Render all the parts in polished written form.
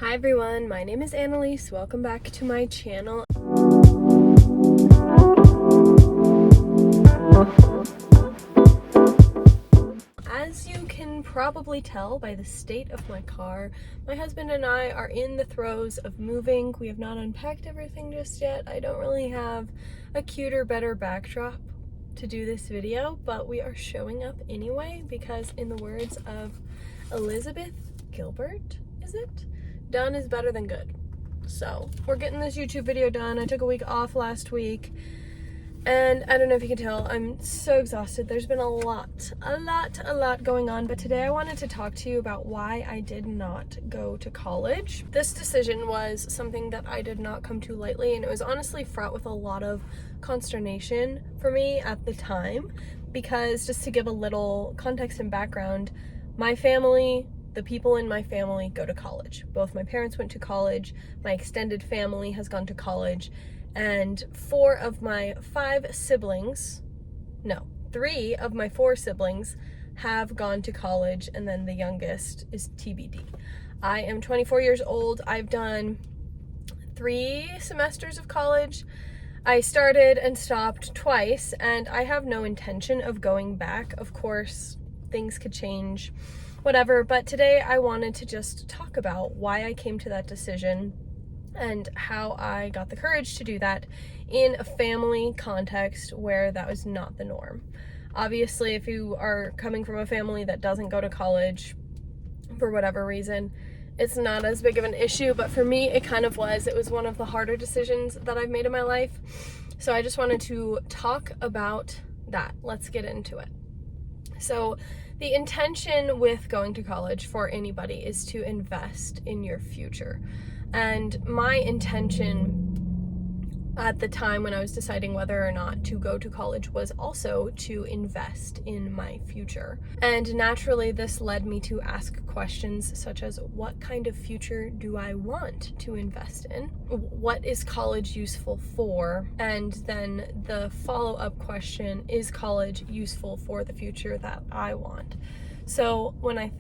Hi everyone, my name is Anelise. Welcome back to my channel. As you can probably tell by the state of my car, my husband and I are in the throes of moving. We have not unpacked everything just yet. I don't really have a cuter, better backdrop to do this video, but we are showing up anyway because, in the words of Elizabeth Gilbert, is it? Done is better than good. So we're getting this YouTube video done. I took a week off last week and I don't know if you can tell, I'm so exhausted. There's been a lot going on, but today I wanted to talk to you about why I did not go to college. This decision was something that I did not come to lightly, and it was honestly fraught with a lot of consternation for me at the time, because just to give a little context and background, my family, the people in my family go to college. Both my parents went to college, my extended family has gone to college, and 3 of my 4 siblings have gone to college, and then the youngest is TBD. I am 24 years old. I've done 3 semesters of college. I started and stopped twice, and I have no intention of going back. Of course, things could change, whatever, but today I wanted to just talk about why I came to that decision and how I got the courage to do that in a family context where that was not the norm. Obviously, if you are coming from a family that doesn't go to college for whatever reason, it's not as big of an issue, but for me it kind of was. It was one of the harder decisions that I've made in my life. So I just wanted to talk about that. Let's get into it. So the intention with going to college for anybody is to invest in your future. And my intention at the time when I was deciding whether or not to go to college was also to invest in my future. And naturally, this led me to ask questions such as, what kind of future do I want to invest in? What is college useful for? And then the follow-up question, is college useful for the future that I want? So when I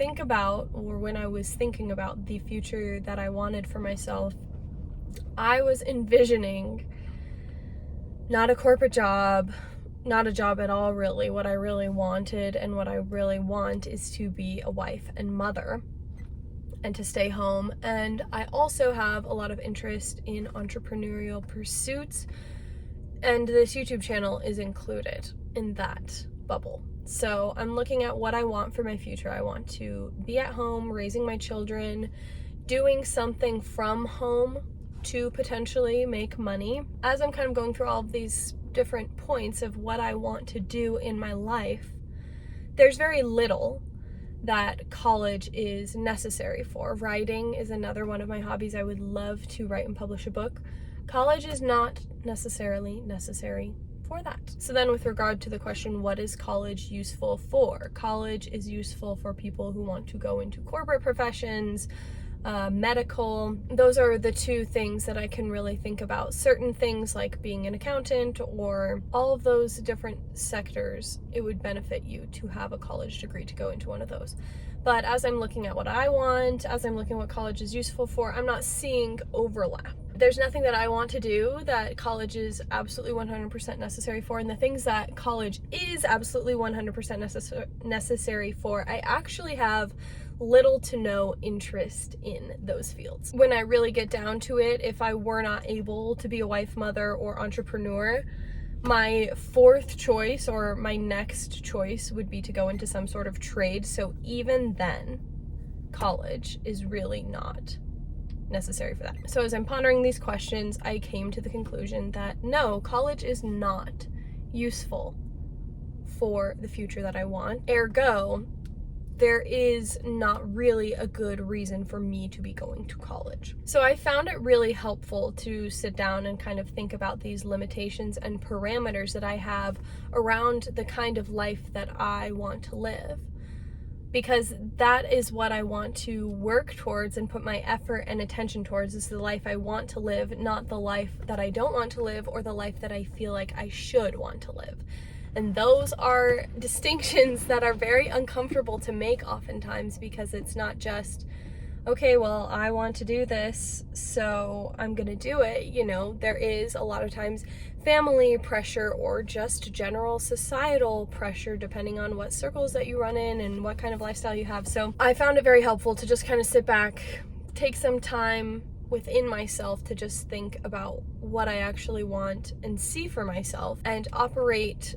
was thinking about the future that I wanted for myself, I was envisioning not a corporate job, not a job at all really. What I really wanted and what I really want is to be a wife and mother and to stay home. And I also have a lot of interest in entrepreneurial pursuits, and this YouTube channel is included in that bubble. So I'm looking at what I want for my future. I want to be at home, raising my children, doing something from home to potentially make money. As I'm kind of going through all of these different points of what I want to do in my life, there's very little that college is necessary for. Writing is another one of my hobbies. I would love to write and publish a book. College is not necessarily necessary for that. So then with regard to the question, what is college useful for? College is useful for people who want to go into corporate professions, medical. Those are the 2 things that I can really think about. Certain things like being an accountant or all of those different sectors, it would benefit you to have a college degree to go into one of those. But as I'm looking at what I want, as I'm looking at what college is useful for, I'm not seeing overlap. There's nothing that I want to do that college is absolutely 100% necessary for, and the things that college is absolutely 100% necessary for, I actually have little to no interest in those fields. When I really get down to it, if I were not able to be a wife, mother, or entrepreneur, my 4th choice or my next choice would be to go into some sort of trade. So even then, college is really not necessary for that. So as I'm pondering these questions, I came to the conclusion that no, college is not useful for the future that I want. Ergo, there is not really a good reason for me to be going to college. So I found it really helpful to sit down and kind of think about these limitations and parameters that I have around the kind of life that I want to live, because that is what I want to work towards and put my effort and attention towards, is the life I want to live, not the life that I don't want to live or the life that I feel like I should want to live. And those are distinctions that are very uncomfortable to make oftentimes, because it's not just okay, well, I want to do this, so I'm gonna do it. You know, there is a lot of times family pressure or just general societal pressure, depending on what circles that you run in and what kind of lifestyle you have. So I found it very helpful to just kind of sit back, take some time within myself to just think about what I actually want and see for myself and operate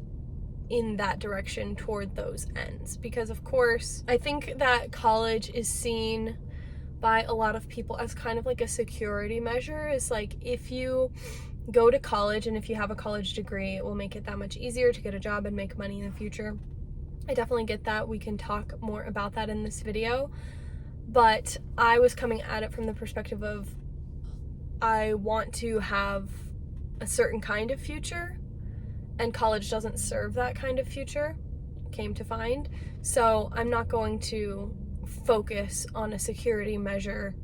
in that direction toward those ends. Because of course, I think that college is seen by a lot of people as kind of like a security measure. Is like, if you go to college and if you have a college degree, it will make it that much easier to get a job and make money in the future. I definitely get that. We can talk more about that in this video. But I was coming at it from the perspective of, I want to have a certain kind of future, and college doesn't serve that kind of future, came to find. So I'm not going to focus on a security measure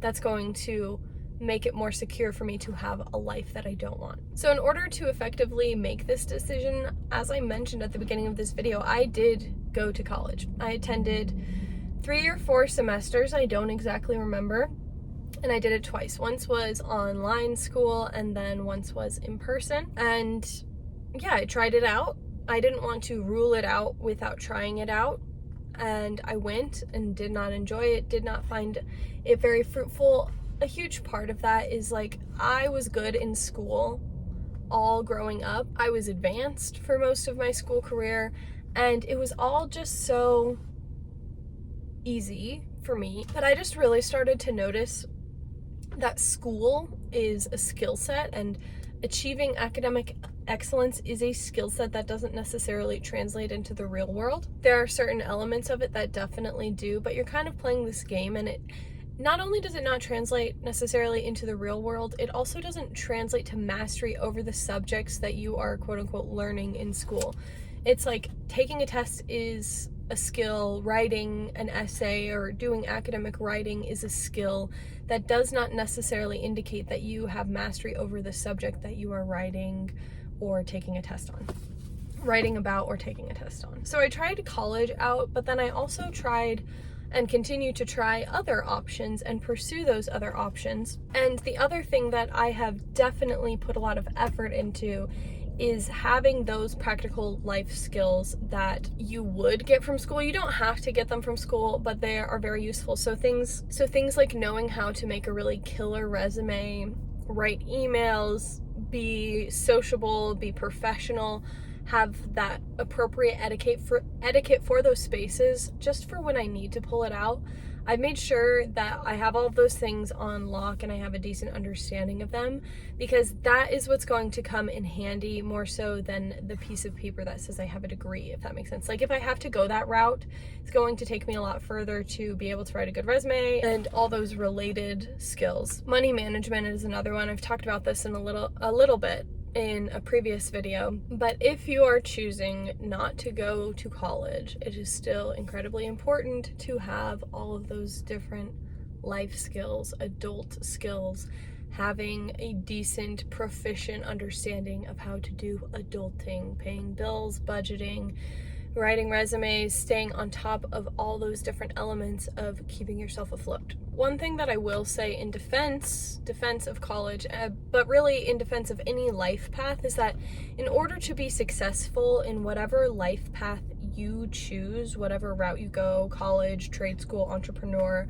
that's going to make it more secure for me to have a life that I don't want. So in order to effectively make this decision, as I mentioned at the beginning of this video, I did go to college. I attended 3 or 4 semesters, I don't exactly remember, and I did it twice. Once was online school and then once was in person. And yeah, I tried it out. I didn't want to rule it out without trying it out. And I went and did not enjoy it, did not find it very fruitful. A huge part of that is like, I was good in school all growing up. I was advanced for most of my school career, and it was all just so easy for me that I just really started to notice that school is a skill set, and achieving academic excellence is a skill set that doesn't necessarily translate into the real world. There are certain elements of it that definitely do, but you're kind of playing this game, and it not only does it not translate necessarily into the real world, it also doesn't translate to mastery over the subjects that you are quote unquote learning in school. It's like taking a test is a skill, writing an essay or doing academic writing is a skill that does not necessarily indicate that you have mastery over the subject that you are writing or taking a test on. Writing about or taking a test on. So I tried college out, but then I also tried and continue to try other options and pursue those other options. And the other thing that I have definitely put a lot of effort into is having those practical life skills that you would get from school. You don't have to get them from school, but they are very useful. So things like knowing how to make a really killer resume, write emails, be sociable, be professional, have that appropriate etiquette for those spaces, just for when I need to pull it out. I've made sure that I have all of those things on lock and I have a decent understanding of them, because that is what's going to come in handy more so than the piece of paper that says I have a degree, if that makes sense. Like, if I have to go that route, it's going to take me a lot further to be able to write a good resume and all those related skills. Money management is another one. I've talked about this in a little bit in a previous video, but if you are choosing not to go to college, it is still incredibly important to have all of those different life skills, adult skills, having a decent, proficient understanding of how to do adulting, paying bills, budgeting, writing resumes, staying on top of all those different elements of keeping yourself afloat. One thing that I will say in defense of college, but really in defense of any life path, is that in order to be successful in whatever life path you choose, whatever route you go, college, trade school, entrepreneur,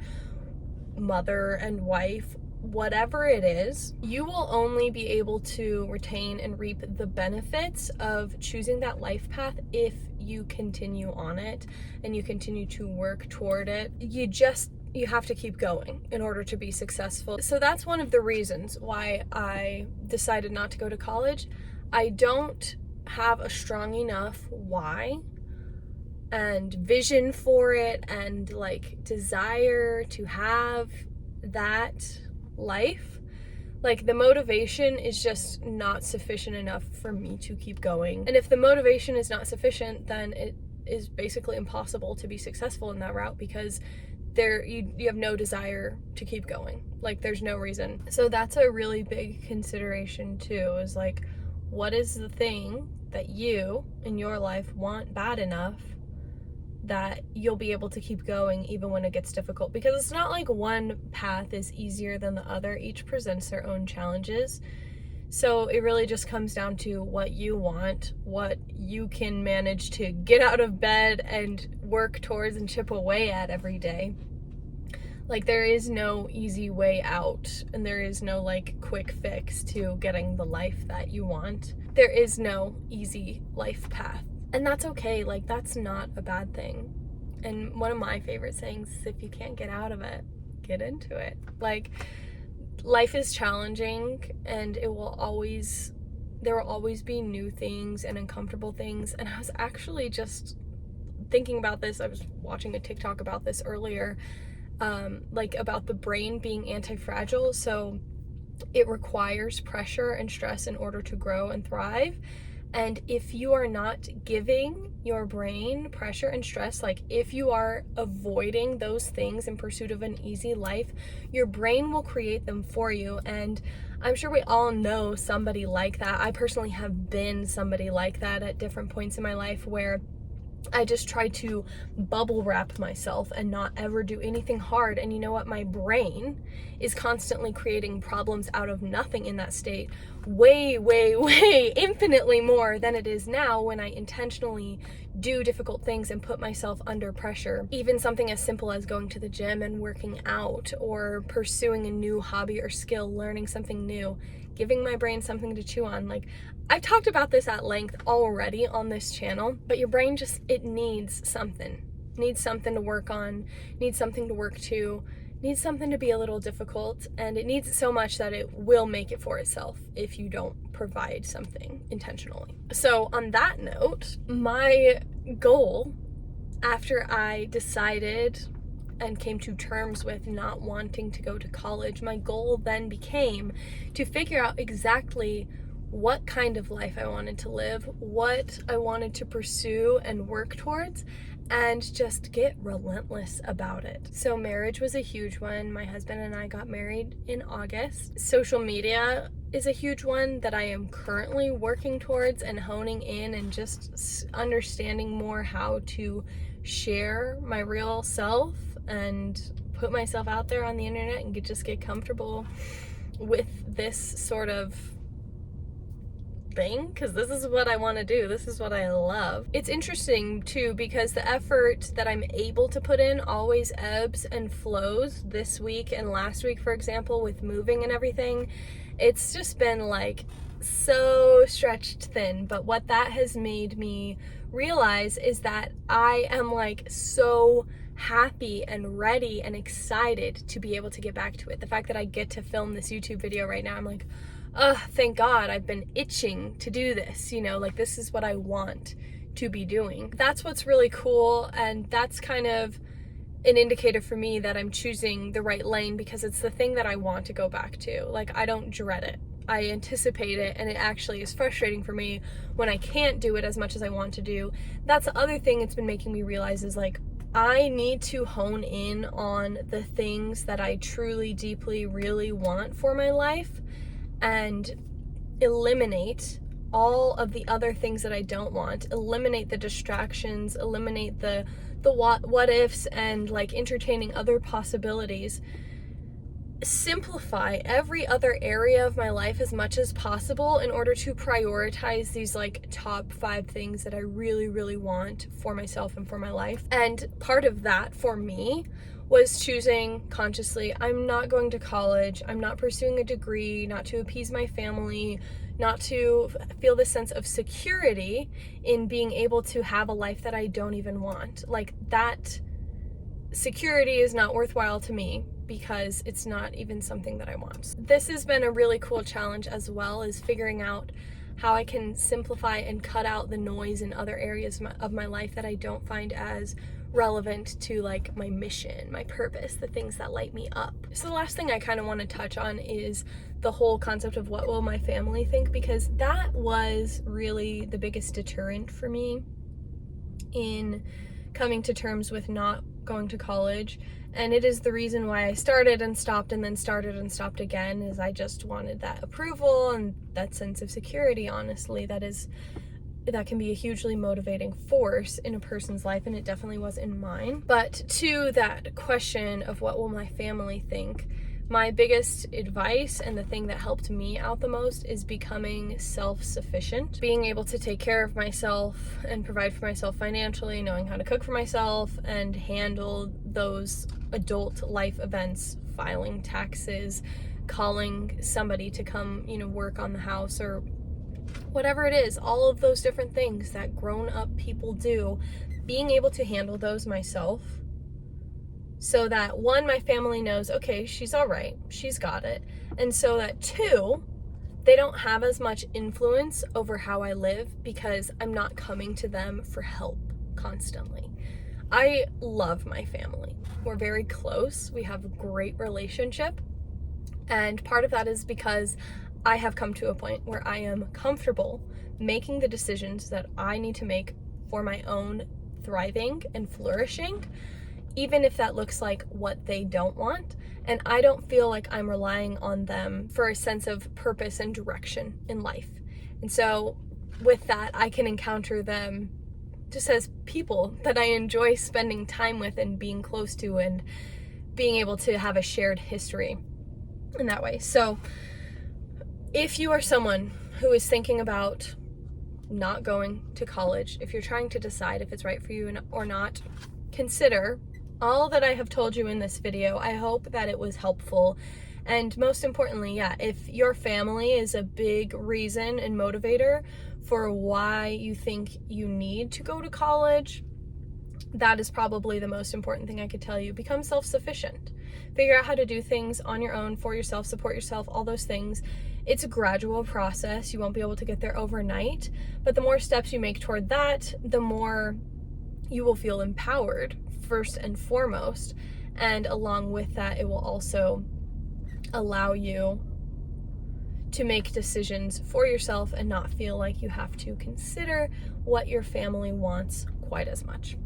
mother and wife, whatever it is, you will only be able to retain and reap the benefits of choosing that life path if you continue on it and you continue to work toward it. You have to keep going in order to be successful. So that's one of the reasons why I decided not to go to college. I don't have a strong enough why and vision for it and like desire to have that life. Like, the motivation is just not sufficient enough for me to keep going. And if the motivation is not sufficient, then it is basically impossible to be successful in that route, because you have no desire to keep going. Like, there's no reason. So that's a really big consideration too, is like, what is the thing that you in your life want bad enough that you'll be able to keep going even when it gets difficult, because it's not like one path is easier than the other. Each presents their own challenges. So it really just comes down to what you want, what you can manage to get out of bed and work towards and chip away at every day. Like, there is no easy way out, and there is no like quick fix to getting the life that you want. There is no easy life path. And that's okay. Like, that's not a bad thing. And one of my favorite sayings is, if you can't get out of it, get into it. Like, life is challenging, and there will always be new things and uncomfortable things. And I was actually just thinking about this. I was watching a TikTok about this earlier, like about the brain being anti-fragile. So it requires pressure and stress in order to grow and thrive. And if you are not giving your brain pressure and stress, like if you are avoiding those things in pursuit of an easy life, your brain will create them for you. And I'm sure we all know somebody like that. I personally have been somebody like that at different points in my life, where I just try to bubble wrap myself and not ever do anything hard. And you know what? My brain is constantly creating problems out of nothing in that state, way, way, way, infinitely more than it is now when I intentionally do difficult things and put myself under pressure. Even something as simple as going to the gym and working out, or pursuing a new hobby or skill, learning something new, giving my brain something to chew on. Like, I've talked about this at length already on this channel, but your brain just, it needs something to work on, needs something to work to, needs something to be a little difficult, and it needs it so much that it will make it for itself if you don't provide something intentionally. So on that note, my goal, after I decided and came to terms with not wanting to go to college, my goal then became to figure out exactly what kind of life I wanted to live, what I wanted to pursue and work towards, and just get relentless about it. So marriage was a huge one. My husband and I got married in August. Social media is a huge one that I am currently working towards and honing in, and just understanding more how to share my real self and put myself out there on the internet and just get comfortable with this sort of thing, because this is what I want to do. This is what I love. It's interesting too, because the effort that I'm able to put in always ebbs and flows. This week and last week, for example, with moving and everything, it's just been like so stretched thin. But what that has made me realize is that I am like so happy and ready and excited to be able to get back to it. The fact that I get to film this YouTube video right now, I'm like, thank God. I've been itching to do this, you know, like this is what I want to be doing. That's what's really cool, and that's kind of an indicator for me that I'm choosing the right lane, because it's the thing that I want to go back to. Like, I don't dread it. I anticipate it, and it actually is frustrating for me when I can't do it as much as I want to do. That's the other thing it's been making me realize, is like, I need to hone in on the things that I truly, deeply, really want for my life, and eliminate all of the other things that I don't want. Eliminate the distractions, eliminate the what ifs, and like entertaining other possibilities. Simplify every other area of my life as much as possible in order to prioritize these like top 5 things that I really, really want for myself and for my life. And part of that for me was choosing consciously, I'm not going to college, I'm not pursuing a degree, not to appease my family, not to feel this sense of security in being able to have a life that I don't even want. Like, that security is not worthwhile to me, because it's not even something that I want. This has been a really cool challenge, as well as figuring out how I can simplify and cut out the noise in other areas of my life that I don't find as relevant to like my mission, my purpose, the things that light me up. So the last thing I kind of want to touch on is the whole concept of what will my family think, because that was really the biggest deterrent for me in coming to terms with not going to college. And it is the reason why I started and stopped and then started and stopped again, is I just wanted that approval and that sense of security, honestly. That is that can be a hugely motivating force in a person's life, and it definitely was in mine. But to that question of what will my family think, my biggest advice and the thing that helped me out the most is becoming self-sufficient, being able to take care of myself and provide for myself financially, knowing how to cook for myself and handle those adult life events, filing taxes, calling somebody to come, work on the house, or whatever it is, all of those different things that grown-up people do, being able to handle those myself, so that one, my family knows, okay, she's all right, she's got it, and so that two, they don't have as much influence over how I live because I'm not coming to them for help constantly. I love my family. We're very close. We have a great relationship, and part of that is because I have come to a point where I am comfortable making the decisions that I need to make for my own thriving and flourishing, even if that looks like what they don't want. And I don't feel like I'm relying on them for a sense of purpose and direction in life. And so with that, I can encounter them just as people that I enjoy spending time with and being close to, and being able to have a shared history in that way. So if you are someone who is thinking about not going to college, if you're trying to decide if it's right for you or not, consider all that I have told you in this video. I hope that it was helpful. And most importantly, if your family is a big reason and motivator for why you think you need to go to college, that is probably the most important thing I could tell you. Become self-sufficient. Figure out how to do things on your own, for yourself, support yourself, all those things. It's a gradual process. You won't be able to get there overnight, but the more steps you make toward that, the more you will feel empowered, first and foremost. And along with that, it will also allow you to make decisions for yourself and not feel like you have to consider what your family wants quite as much.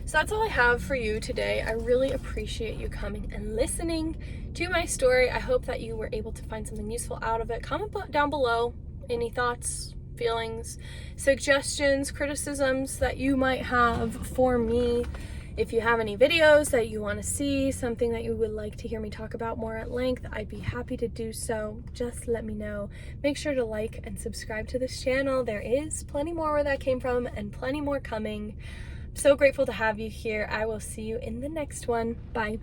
So that's all I have for you today. I really appreciate you coming and listening to my story. I hope that you were able to find something useful out of it. Comment down below any thoughts, feelings, suggestions, criticisms that you might have for me. If you have any videos that you want to see, something that you would like to hear me talk about more at length, I'd be happy to do so. Just let me know. Make sure to like and subscribe to this channel. There is plenty more where that came from, and plenty more coming. I'm so grateful to have you here. I will see you in the next one. Bye.